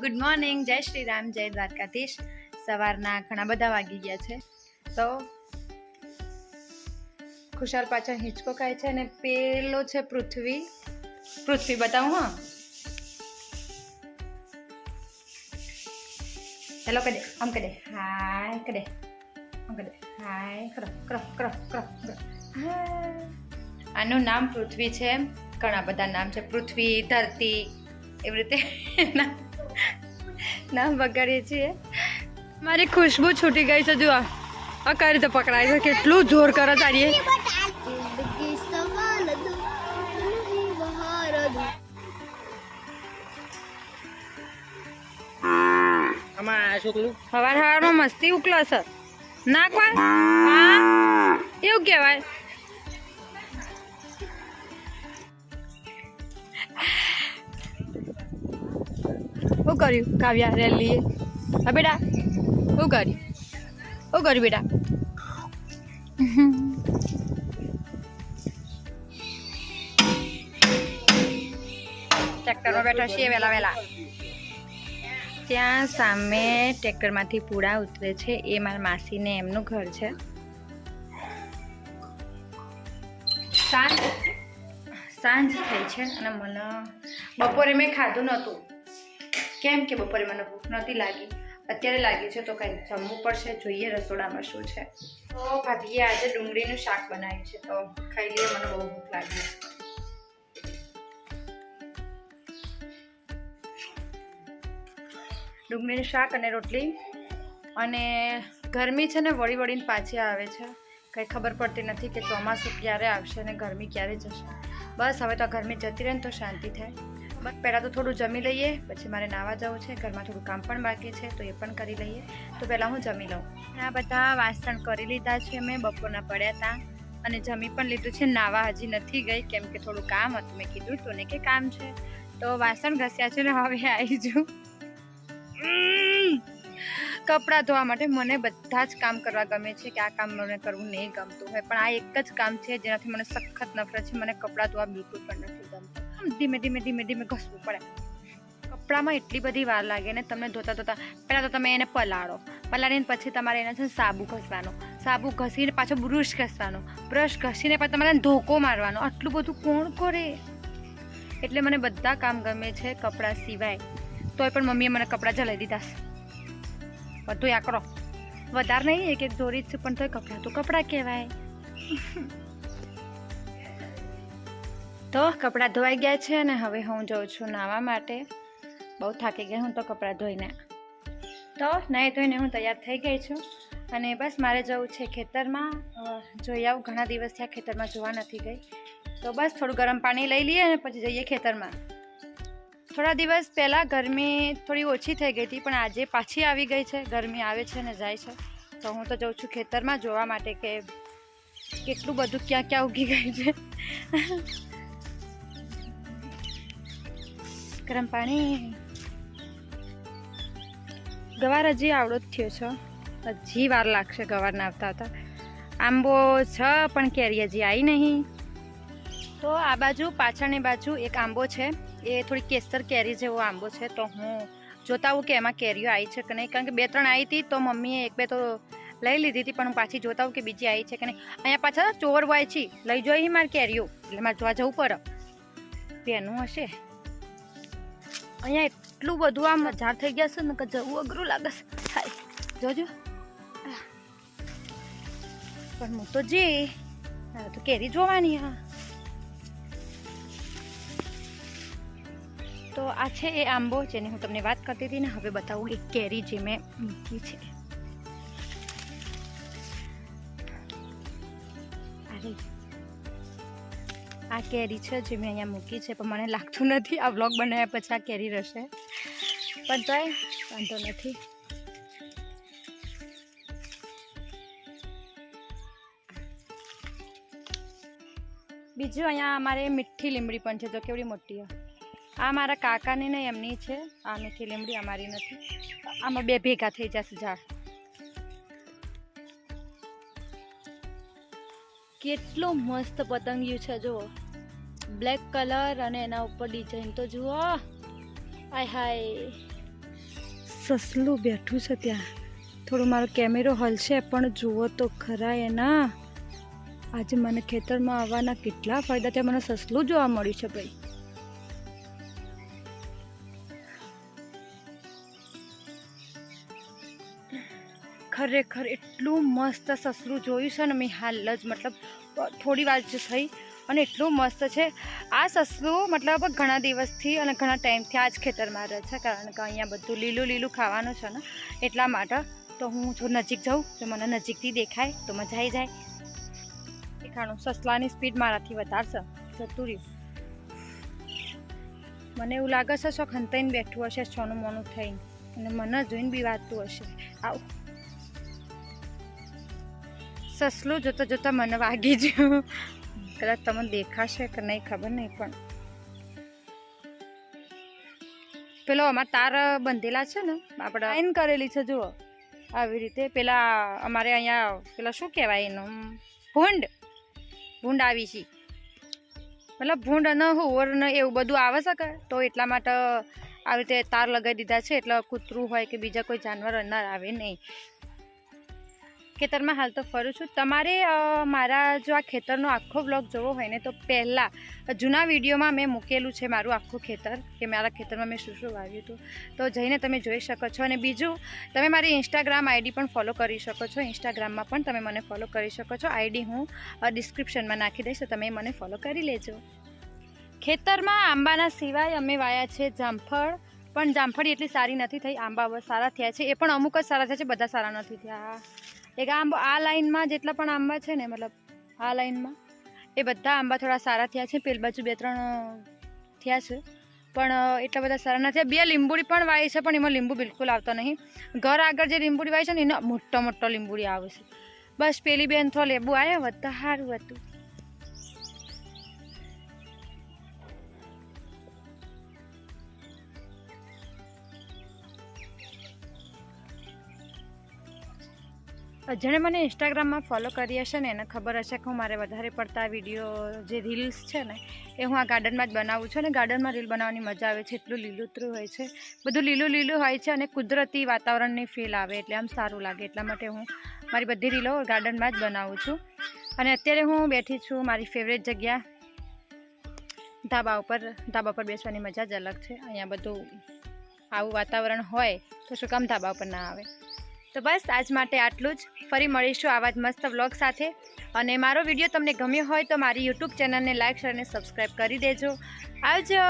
Good morning, જય શ્રી રામ, જય દ્વારકાધીશ। સવારના ઘણા બધા વાગી ગયા છે તો ખુશાલ પાછળ હિંચકો ખાય છે અને પેલો છે પૃથ્વી બતાવું હા હેલો કદે આમ કદે હાય કદે આમ કદે હાય કરો કરો કરો કરો આનું નામ પૃથ્વી છે। ઘણા બધા નામ છે, પૃથ્વી, ધરતી, એવી રીતે નામ વગાડીએ છીએ। મારી ખુશ્બુ છૂટી ગઈ છે, જુઓ આ કઈ રીતે પકડાય છે, કેટલું જોર કરે તારીએ। સવારમાં મસ્તી ઉકલો છે ના કોઈ એવું કહેવાય। શું કર્યું કાવ્યા રેલીએ? હા બેટા શું કર્યું બેટા? ટ્રેક્ટરમાં બેઠા છીએ વેલા ત્યાં સામે ટ્રેક્ટરમાંથી પૂળા ઉતરે છે, એ મારા માસીને એમનું ઘર છે। સાંજ થઈ છે અને મને બપોરે મેં ખાધું નહોતું, કેમ કે બપોરે મને ભૂખ નહોતી લાગી, અત્યારે લાગી છે તો કંઈક જમવું પડશે। જોઈએ રસોડામાં શું છે। તો ભાભીએ આજે ડુંગળીનું શાક બનાવ્યું છે તો ખાઈ લઈએ, મને બહુ ભૂખ લાગી। ડુંગળીનું શાક અને રોટલી, અને ગરમી છે ને વળીને પાછી આવે છે, કંઈ ખબર પડતી નથી કે ચોમાસું ક્યારે આવશે અને ગરમી ક્યારે જશે। બસ હવે તો ગરમી જતી રહે ને તો શાંતિ થાય। બસ પહેલાં તો થોડું જમી લઈએ, પછી મારે નાહવા જવું છે, ઘરમાં થોડું કામ પણ બાકી છે તો એ પણ કરી લઈએ। તો પહેલાં હું જમી લઉં। આ બધા વાસણ કરી લીધા છે મેં, બપોરના પડ્યા હતા અને જમી પણ લીધું છે। નાહવા હજી નથી ગઈ કેમ કે થોડું કામ હતું, મેં કીધું તું ને કે કામ છે તો વાસણ ઘસ્યા છે ને હવે આવી જઉં કપડાં ધોવા માટે। મને બધા જ કામ કરવા ગમે છે કે આ કામ મને કરવું નહીં ગમતું હોય, પણ આ એક જ કામ છે જેનાથી મને સખત નફરત છે। મને કપડાં ધોવા બિલકુલ પણ નથી ગમતું, ધીમે ઘસવું પડે। કપડામાં એટલી બધી વાર લાગે ને તમને ધોતા પહેલાં તો તમે એને પલાળીને પછી તમારે એને છે સાબુ ઘસવાનો, સાબુ ઘસીને પાછો બ્રશ ઘસવાનો, બ્રશ ઘસીને પાછો તમારે ધોકો મારવાનો, આટલું બધું કોણ કરે? એટલે મને બધા કામ ગમે છે કપડાં સિવાય। તોય પણ મમ્મીએ મને કપડાં જલાઈ દીધા છે, બધું યા કરો વધારે નહીં, એક જોડી જ છે પણ તોય કપડાં તો કપડાં કહેવાય। તો કપડાં ધોવાઈ ગયા છે અને હવે હું જાઉં છું નાહવા માટે, બહુ થાકી ગઈ હું તો કપડાં ધોઈને। તો નાહી ધોઈને હું તૈયાર થઈ ગઈ છું અને બસ મારે જવું છે ખેતરમાં, જોઈ આવું, ઘણા દિવસ થયા ખેતરમાં જોવા નથી ગઈ, તો બસ થોડું ગરમ પાણી લઈ લઈએ અને પછી જઈએ ખેતરમાં। થોડા દિવસ પહેલાં ગરમી થોડી ઓછી થઈ ગઈ હતી પણ આજે પાછી આવી ગઈ છે, ગરમી આવે છે ને જાય છે। તો હું તો જાઉં છું ખેતરમાં જોવા માટે કે કેટલું બધું ક્યાં ઉગી ગયું છે। ગરમ પાણી, ગવાર હજી આવડો જ થયો છે, હજી વાર લાગશે ગવારના આવતા। આંબો છે પણ કેરી હજી આવી નહીં। તો આ બાજુ પાછળની બાજુ એક આંબો છે, એ થોડી કેસર કેરી જેવો આંબો છે, તો હું જોતા આવું કે એમાં કેરીઓ આવી છે કે નહીં, કારણ કે 2-3 આવી હતી તો મમ્મીએ 1-2 તો લઈ લીધી હતી, પણ હું પાછી જોતા આવું કે બીજી આવી છે કે નહીં। અહીંયા પાછળ ચોર હોય છે, લઈ જોઈ મારે કેરીઓ, એટલે મારે જોવા જવું પડે, પેનું હશે। અહીંયા એટલું બધું આમ ઝાડ થઈ ગયા છે ને કે જવું અઘરું લાગે છે, થાય જોજો, પણ હું તો તો કેરી જોવાની। હા તો આ છે એ આંબો જેની હું તમને વાત કરતી હતી ને, હવે બતાવું એક કેરી જે મેં મૂકી છે। આ કેરી છે જે મેં અહીંયા મૂકી છે, પણ મને લાગતું નથી આ વ્લોગ બનાવ્યા પછી આ કેરી રહેશે, પણ તોય વાંધો નથી। બીજું અહીંયા અમારે મીઠી લીમડી પણ છે, તો કેવડી મોટી છે। આ મારા કાકાની ને એમની છે આ મીઠી લીમડી, અમારી નથી। આમાં 2 ભેગા થઈ જશે ઝાડ। કેટલું મસ્ત પતંગિયું છે જુઓ, બ્લેક કલર અને એના ઉપર ડિઝાઇન તો જુઓ, હાય હાય સસલું બેઠું છે ત્યાં. થોડું મારો કેમેરો હલશે પણ જુઓ તો ખરા એના. આજે મને ખેતરમાં આવવાના કેટલા ફાયદા ત્યાં મને સસલું જોવા મળ્યું છે ભાઈ. ખરેખર એટલું મસ્ત સસલું જોયું છે ને મેં હાલ જ મતલબ થોડી વાર જ થઈ અને એટલું મસ્ત છે આ સસલું. મતલબ ઘણા દિવસથી અને ઘણા ટાઈમથી આ જ ખેતરમાં રહે છે કારણ કે અહીંયા બધું લીલું લીલું ખાવાનું છે ને એટલા માટે. તો હું જો નજીક જાઉં તો મને નજીકથી દેખાય તો મજા આવી જાય. દેખાણું સસલાની સ્પીડ મારાથી વધારશે જતું રહ્યું. મને એવું લાગે છે શો ખંતાઈને બેઠું હશે સોનું મોનું થઈને અને મને જોઈને બી વાતું હશે. આવ સસલું જોતા જોતા મને વાગી ગયું. કદાચ તમને દેખાશે કે નહીં ખબર નહીં પણ પેલો અમારા તાર બંધેલા છે ને આપણે લાઈન કરેલી છે જુઓ આવી રીતે. પેલા અમારે અહીંયા પેલા શું કહેવાય એનું ભૂંડ આવી છે મતલબ ભૂંડ અને હોવર ને એવું બધું આવે છે કે તો એટલા માટે આવી રીતે તાર લગાવી દીધા છે એટલે કૂતરું હોય કે બીજા કોઈ જાનવર અંદર આવે નહીં. ખેતરમાં હાલ તો ફરું છું. તમારે મારા જો આ ખેતરનો આખો બ્લોગ જોવો હોય ને તો પહેલાં જૂના વિડીયોમાં મેં મૂકેલું છે મારું આખું ખેતર કે મારા ખેતરમાં મેં શું શું વાવ્યું હતું તો જઈને તમે જોઈ શકો છો. અને બીજું તમે મારી ઇન્સ્ટાગ્રામ આઈડી પણ ફોલો કરી શકો છો. ઇન્સ્ટાગ્રામમાં પણ તમે મને ફોલો કરી શકો છો. આઈડી હું ડિસ્ક્રિપ્શનમાં નાખી દઈશ તો તમે મને ફોલો કરી લેજો. ખેતરમાં આંબાના સિવાય અમે વાયા છે જામફળ પણ જામફળી એટલી સારી નથી થઈ. આંબા સારા થયા છે એ પણ અમુક જ સારા થયા છે બધા સારા નથી થયા. એક આંબો આ લાઈનમાં જેટલા પણ આંબા છે ને મતલબ આ લાઈનમાં એ બધા આંબા થોડા સારા થયા છે. પેલ બાજુ 2-3 થયા છે પણ એટલા બધા સારા નથી. 2 લીંબુડી પણ વાવી છે પણ એમાં લીંબુ બિલકુલ આવતા નહીં. ઘર આગળ જે લીંબુડી વાવી છે ને એનો મોટો લીંબુડી આવે છે. બસ પેલી બેન થો લેબુ આવ્યા વધતા સારું હતું. જેણે મને ઇન્સ્ટાગ્રામમાં ફોલો કરી હશે ને એને ખબર હશે કે હું મારે વધારે પડતા વિડીયો જે રીલ્સ છે ને એ હું આ ગાર્ડનમાં જ બનાવું છું. અને ગાર્ડનમાં રીલ બનાવવાની મજા આવે છે. એટલું લીલોતરું હોય છે બધું લીલું હોય છે અને કુદરતી વાતાવરણની ફીલ આવે એટલે આમ સારું લાગે. એટલા માટે હું મારી બધી રીલો ગાર્ડનમાં જ બનાવું છું. અને અત્યારે હું બેઠી છું મારી ફેવરેટ જગ્યા ધાબા ઉપર બેસવાની મજા જ અલગ છે. અહીંયા બધું આવું વાતાવરણ હોય તો શું કામ ધાબા ઉપર ના આવે. તો બસ આજ માટે આટલું જ. ફરી મળીશું આવા જ મસ્ત વ્લોગ સાથે. અને મારો વિડીયો તમને ગમ્યો હોય તો મારી યુટ્યુબ ચેનલને લાઇક શેર અને સબસ્ક્રાઈબ કરી દેજો. આવજો.